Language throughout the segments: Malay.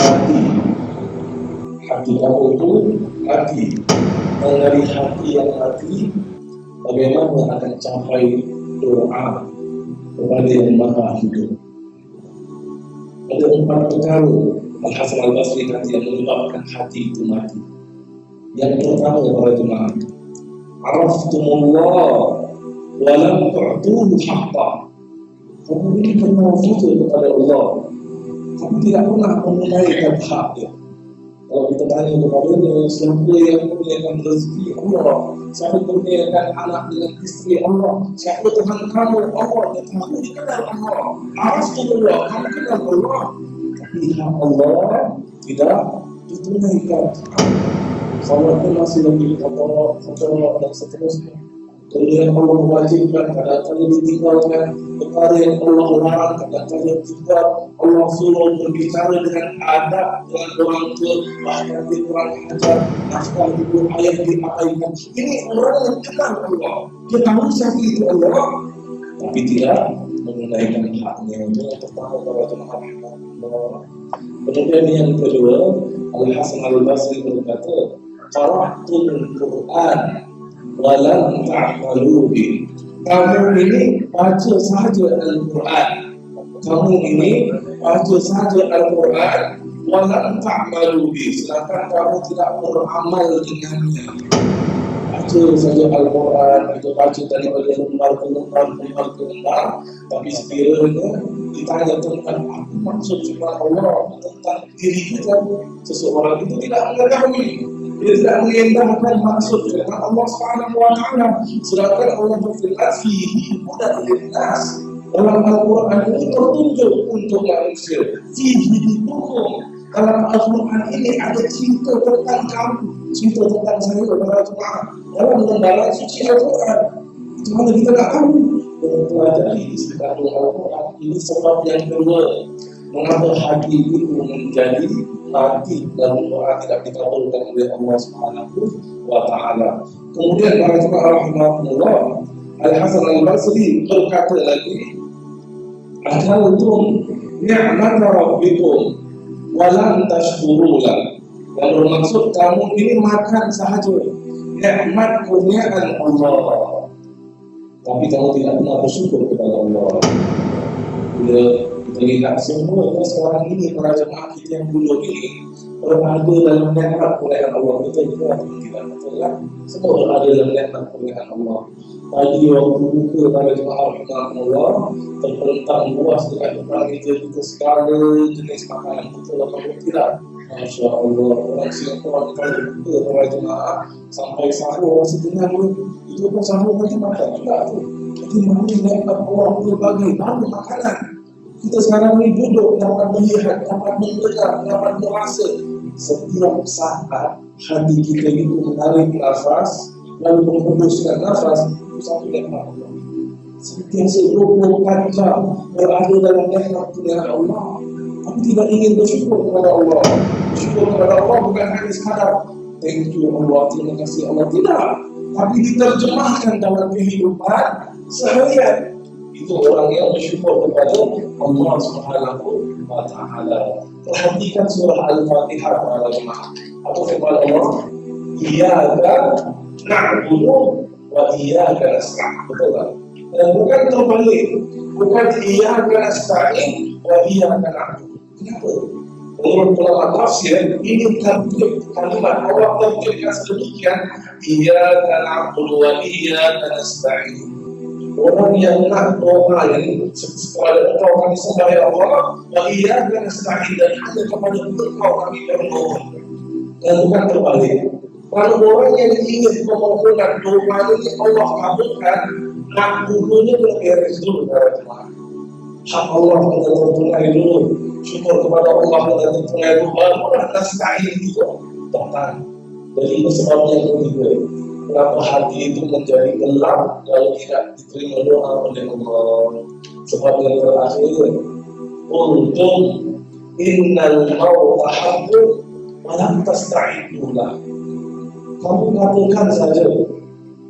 hati. Hati kamu itu hati. Dan dari hati yang mati, bagaimana akan capai doa kepada yang maha hidup? Ada 4 perkara Al-Hasan Al-Basri yang menyebabkan hati itu mati. Yang pertama para jemaah, araftumullah wa lam tu'tuhu haqqa. Kamu ini kenal betul kepada Allah, kamu tidak pernah menunaikan haknya. Kalau kita tanya kepadanya, siapa yang memuliakan rezeki Allah, siapa yang memuliakan anak dengan istri Allah, siapa Tuhan kamu Allah, dan kamu dikenal Allah. Araftumullah, kamu kenal Allah, tapi hak Allah tidak ditunaikan. Salat pun masih lagi kotor dan seterusnya. Kemudian Allah mewajibkan, kadang-kadang ditinggalkan. Perkara yang Allah larang, kadang-kadang juga Allah suruh berbicara dengan adab dengan orang tua, bahkan di kurang ajar, nafkah ibu ayah diabaikan. Ini orang yang kenal Allah, dia tahu siapa itu Allah, tapi tidak menunaikan haknya. Itu yang pertama para jemaah. Kemudian yang kedua, Al-Hasan Al-Basri berkata, qara'tul Quran walam ta'malu bi. Kamu ini baca saja Al-Quran, kamu ini baca saja Al-Quran walam ta'malu bi, sedangkan kamu tidak beramal dengannya. Baca saja Al-Quran, itu baca daripada lembar ke lembar, tapi sekiranya ditanya tentang apa maksud firman Allah tentang diri kita, seseorang itu tidak mengetahui. Dia tidak mengindahkan maksud firman Allah SWT. Sedangkan Allah berfirman, fihi hudan linnas. Dalam Al-Quran ini tertunjuk untuk manusia. Fihi ditunjuk. Dalam Al-Quran ini ada cerita tentang kamu, cerita tentang saya kepada Tuhan. Dalam lembaran suci Al-Quran, itu mana kita tak tahu. Mempelajari isi kandung Al-Quran ini sebab yang kedua, mengapa hati itu menjadi mati dan doa tidak dikabulkan oleh Allah Subhanahu wa Ta'ala. Kemudian para jemaah rahimahumullah, Al-Hasan Al-Basri berkata lagi, akaltum ni'mata rabbikum wa lam tashkurulah. Yang bermaksud kamu ini makan sahaja nikmat kurniaan Allah, tapi kamu tidak pernah bersyukur kepada Allah. Bila kita lihat semua sekarang ini, para jemaah kita yang dulu ini berada dalam nikmat kurniaan Allah. Kita juga tidak betul lah, semua berada dalam nikmat kurniaan Allah. Tadi waktu buka para jemaah Allah terbentang luas dekat depan kita segala jenis makanan betul atau tidak. Masya Allah, orang Singapura kita buka para jemaah sampai sahur setengah itu pun sahur macam makan juga tu. Jadi mana nikmat Allah berbagai macam makanan. Kita sekarang ni duduk dapat melihat, dapat mendengar, dapat merasa. Setiap saat hati kita itu menarik nafas lalu menghembuskan nafas, itu satu nikmat Allah. Setiap 24 jam berada dalam nikmat kurnia Allah, tapi tidak ingin bersyukur kepada Allah. Bersyukur kepada Allah bukan hanya sekadar thank you Allah, terima kasih Allah, tidak, tapi diterjemahkan dalam kehidupan seharian. Itu orang yang bersyukur kepada Allah Subhanahu wa Ta'ala. Perhatikan surah Al-Fatihah para jemaah. Apa firman Allah? Iyyaka na'budu wa iyyaka nasta'in. Betul tak? Dan bukan terbalik, bukan iyyaka nasta'in wa iyyaka na'budu. Kenapa? Menurut ulama tafsir, ini kalimat Allah terjemahkan sedemikian, iyyaka na'budu wa iyyaka nasta'in. Orang yang nak doa ini kepada engkau kami sembah ya Allah, wa iyyaka nasta'in, dan hanya kepada engkau kami berdoa. Dan bukan terbalik. Kalau orang yang ingin memohonkan doa ini Allah kabulkan, nak dulunya beres dulu para jemaah. Hak Allah kena tertunai dulu, syukur kepada Allah kena tertunai dulu, baru nasta'in itu datang. Jadi itu sebabnya yang ketiga, kenapa hati itu menjadi gelap kalau tidak diterima doa oleh Allah. Sebab yang terakhir, untung innal mauta haqqun wa lam tasta'idulah. Kamu katakan saja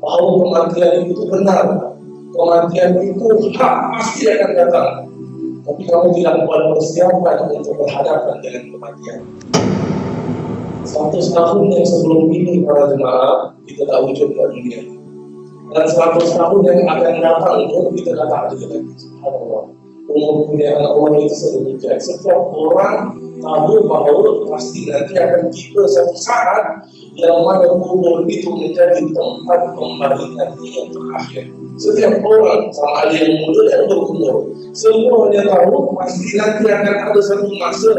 bahwa kematian itu benar, kematian itu hak, pasti akan datang. Tapi kamu tidak buat persiapan untuk berhadapan dengan kematian. 100 tahun yang sebelum ini para jemaah kita tak wujud di dunia. Dan 100 tahun yang akan datang pun kita tak ada lagi. Subhanallah. Umur kemuliaan Allah itu sedemikian. Setiap orang tahu bahawa pasti nanti akan tiba satu saat yang mana kubur itu menjadi tempat pembalikan yang terakhir. Setiap orang, sama ada yang muda dan berumur, semuanya tahu pasti nanti akan ada satu masa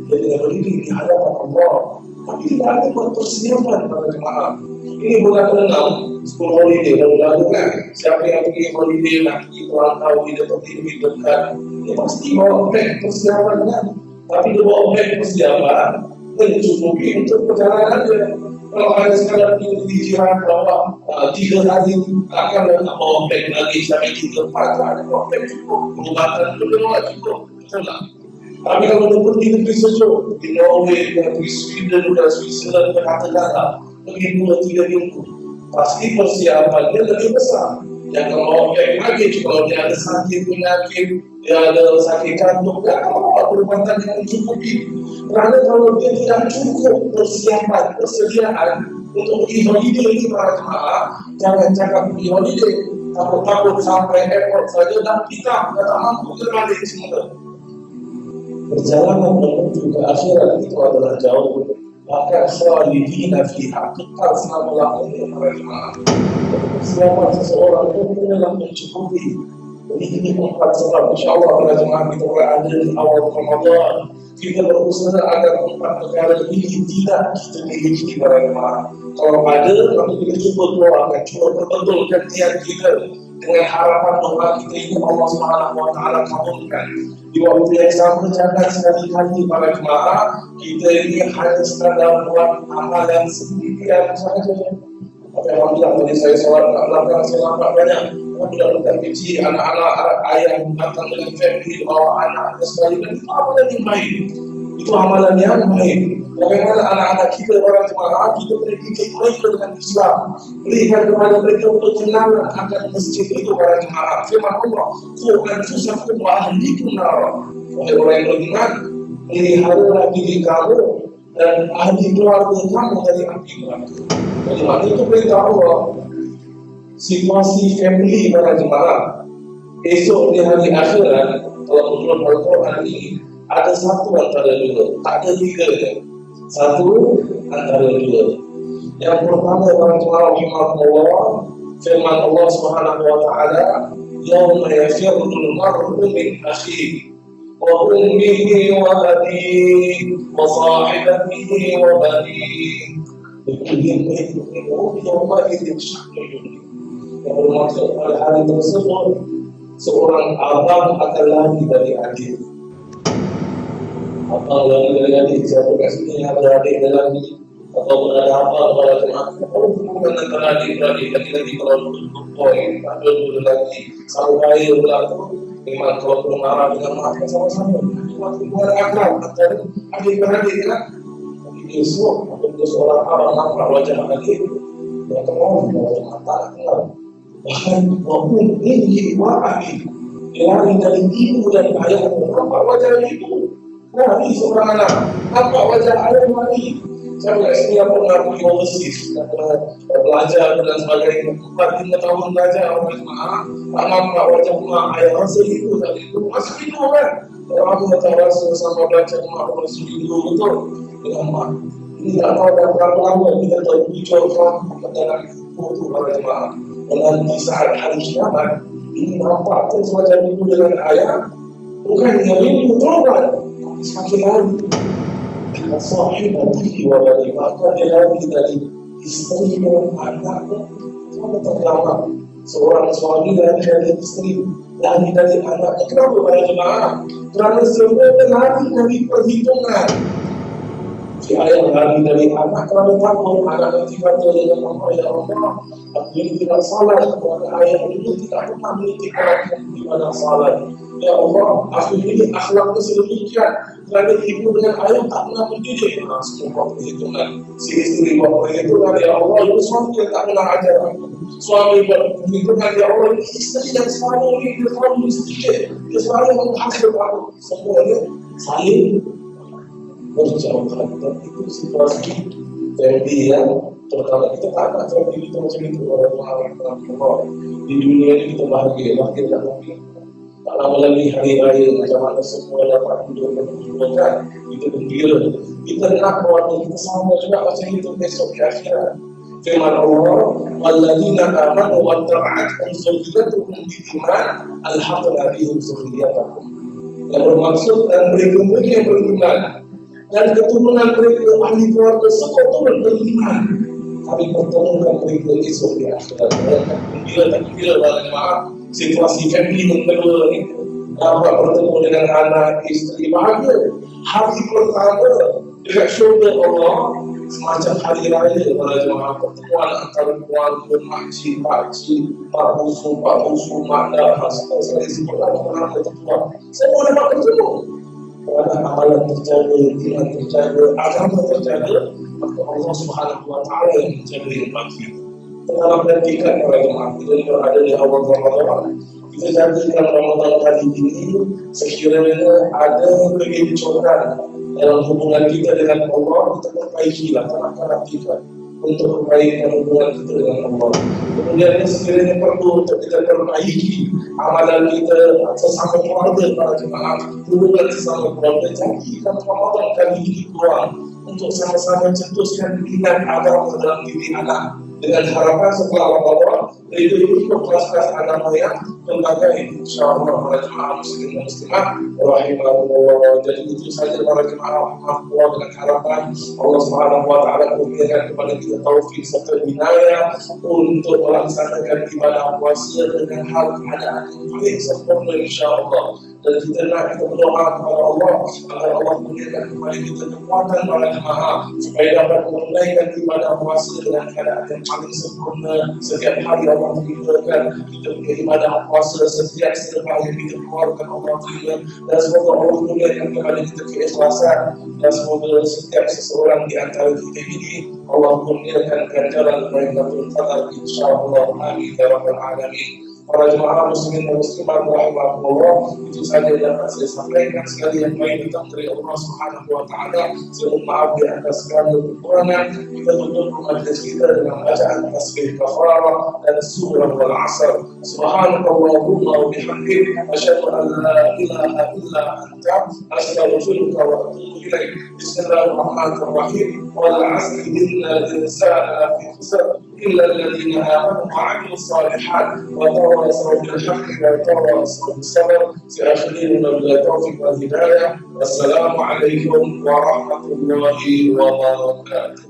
dia tidak berdiri di hadapan Allah. Tapi tidak ada persiapan pada jemaah. Ini bulan 6, school holiday lalu kan. Siapa yang pergi holiday nak pergi perantau di dekat TV dekat, dia pasti bawa beg persiapan kan. Tapi dia bawa beg persiapan mencukupi untuk perjalanan dia. Kalau ada sekadar di jiran bawa 3 hari akan nak bawa beg lagi sampai 3-4 hari bawa beg cukup. Perubatan itu memang cukup. Betul tak? Tapi kalau dia pergi negeri sejuk, di Norway, di Sweden, di Switzerland, di Kanada, pergi 2-3 minggu, pasti persiapannya lebih besar. Yang kalau beg lagi, kalau dia ada sakit penyakit, dia ada sakit kantung, dia akan bawa perubatan yang mencukupi. Kerana kalau dia tidak cukup persiapan, persediaan untuk pergi holiday ini para jemaah, jangan cakap pergi holiday, takut-takut sampai airport saja dan kita tak mampu terbalik semula. Perjalanan menuju ke akhirat itu adalah jauh, bahkan khalidina fiha, kekal selama-lamanya para jemaah. Persiapan seseorang itu adalah mencukupi. Jadi ini 4 sebab insyaAllah para jemaah kita berada di awal Ramadan. Kita berusaha agar 4 perkara ini tidak kita miliki para jemaah. Kalau ada, maka kita cuba doakan, cuba perbetulkan niat kita dengan harapan doa kita ini Allah Subhanahu Wa Taala kabulkan. Di waktu yang sama jangan sekali-kali para jemaah kita ini hanya sekadar buat amalan sedikit saja. Tapi alhamdulillah tadi saya solat belakang saya nampak banyak budak-budak kecil, anak-anak ayah datang dengan family bawa anak dan sebagainya. Itu amalan yang baik. Itu amalan yang baik. Bagaimana anak-anak kita para jemaah kita pendidik mereka dengan Islam, berikan kepada mereka untuk kenal akan masjid itu para jemaah. Firman Allah, "Qu anfusakum wa ahlikum nar." Wahai orang yang beriman, pelihara diri kamu dan ahli keluarga kamu dari api neraka. Bagaimana itu perintah Allah? Situasi family para jemaah esok di hari akhirat, kalau menurut Al-Quran ini ada satu antara dua, tak ada 3. Satu antara 2. Yang pertama para jemaah rahimahullah, firman Allah Subhanahu Wa Taala, "Yauma yafirrul mar'u min akhihi wa ummihi wa abihi wa sahibatihi wa banihi." Yang bermaksud pada hari tersebut seorang abang akan lari dari adik. Abang lari dari adik, siapa kat sini ada adik dan lagi atau ada abang pada jemaah. Kalau bukan antara adik-beradik, lagi kalau boy ada dua lagi sampai berlaku memang kalau marah dengan mak sama-sama. Bukan akrab antara adik-beradik kan. Esok apabila seorang abang nampak wajah adik, dia kenal wajah mata kenal. Bahkan walaupun ini wahai lari dari ibu dan ayah, nampak wajah ibu, lari seorang anak, nampak wajah ayah lari. Saya kat sini pernah pergi overseas, pernah belajar dan sebagainya. 4-5 tahun belajar orang jemaah, tak nampak wajah mak ayah rasa itu tadi itu masa itu kan. Orang tu tak rasa sama belajar mak rasa itu betul dengan mak. Ini tak tahu dah berapa lama kita terbujuk dalam itu para jemaah. Dan di saat hari kiamat ini nampak terus wajah ibu dengan ayah, bukan yang ini betul-betul semakin lari. Sahibatihi wa bani, maka dia lari dari isteri dan anaknya. Sama tergambar seorang suami lari dari isteri, lari dari anaknya. Kenapa para jemaah? Kerana semua lari dari perhitungan. Si ayah lari dari anak kerana takut anak nanti kata dengan Allah, ya Allah, aku ini tidak salah kepada ayah dulu tidak pernah menitik perhatian di mana salah. Ya Allah, aku ini akhlaknya sedemikian kerana ibu dengan ayah tak pernah mendidik. Semua perhitungan si isteri buat perhitungan, ya Allah, itu suami yang tak pernah ajar aku. Suami buat perhitungan, ya Allah, ini isteri yang selalu ini dia selalu sedikit, dia selalu menghasut aku. Semuanya saling berjauhan, dan itu situasi family yang terutama kita tak ada family itu macam itu orang di dunia ini kita bahagia dan mungkin tak lama lagi hari raya macam mana semua dapat duduk berkumpulkan, kita gembira, kita nak keluarga kita sama juga macam itu besok di akhirat. Firman Allah, walladzina amanu wattaba'athum dzurriyyatuhum biiman alhaqna bihim dzurriyyatahum. Yang bermaksud dan mereka yang beriman dan keturunan mereka ahli keluarga semua turun beriman. Kami pertemukan mereka esok di akhirat. Tak kira bagi maaf situasi family yang kedua ini dapat bertemu dengan anak, isteri, bahagia. Hari pertama dekat syurga Allah semacam hari raya para jemaah, pertemuan antara keluarga, makcik, pakcik, mak busu, mak dah, sekali sebutlah orang tertua. Semua dapat bertemu. Kerana amalan terjaga, iman terjaga, agama terjaga, maka Allah Subhanahu Wa Taala yang menjaga yang bagi. Dalam perhatikan para jemaah, kita berada di awal Ramadan, kita jadikan Ramadan kali ini sekiranya ada kegencoran dalam hubungan kita dengan Allah, kita perbaikilah kanak-kanak kita untuk perbaikan hubungan kita dengan Allah. Kemudian sekiranya perlu untuk kita perbaiki amalan kita sesama keluarga para jemaah, hubungan sesama keluarga, jadikan Ramadan kali ini kurang untuk sama-sama cetuskan minat agama dalam diri anak, dengan harapan setelah Ramadan itu ikut kelas-kelas agama yang berbagai, insyaAllah para jemaah muslim dan muslimah rahimahullah. Jadi itu saja para jemaah rahimahullah, dengan harapan Allah Subhanahu Wa Taala memberikan kepada kita taufik serta hidayah untuk melaksanakan ibadah puasa dengan hal keadaan yang paling sempurna, insyaAllah. Dan kita nak kita berdoa kepada Allah agar Allah memberikan kepada kita kekuatan para jemaah supaya dapat menunaikan ibadah puasa dengan keadaan yang paling sempurna. Setiap hari Allah memberikan kita punya ibadah puasa, setiap sedekah yang kita keluarkan Allah terima, dan semoga Allah memberikan kepada kita keikhlasan, dan semoga setiap seseorang di antara kita ini Allah memberikan ganjaran Lailatul Qadar, insyaAllah. Amin ya rabbal alamin. Para jemaah muslimin dan muslimat rahimahullah, itu saja yang dapat saya sampaikan. Sekali yang lain datang dari Allah Subhanahu Wa Taala. Saya mohon maaf di atas segala kekurangan. Kita tutup majlis kita dengan bacaan tasbih kafarah dan surah Al-Asr. Subhanakallahumma wa bihamdik, asyhadu an la ilaha illa anta, astaghfiruka wa atubu ilaik. Bismillahirrahmanirrahim. Wal 'asri innal insana lafi khusr illa alladhina amanu wa 'amilus shalihat wa تواصوا بالحق وتواصوا بالصبر. سأخلينا بالتوفيق والهداية. والسلام عليكم ورحمة الله وبركاته.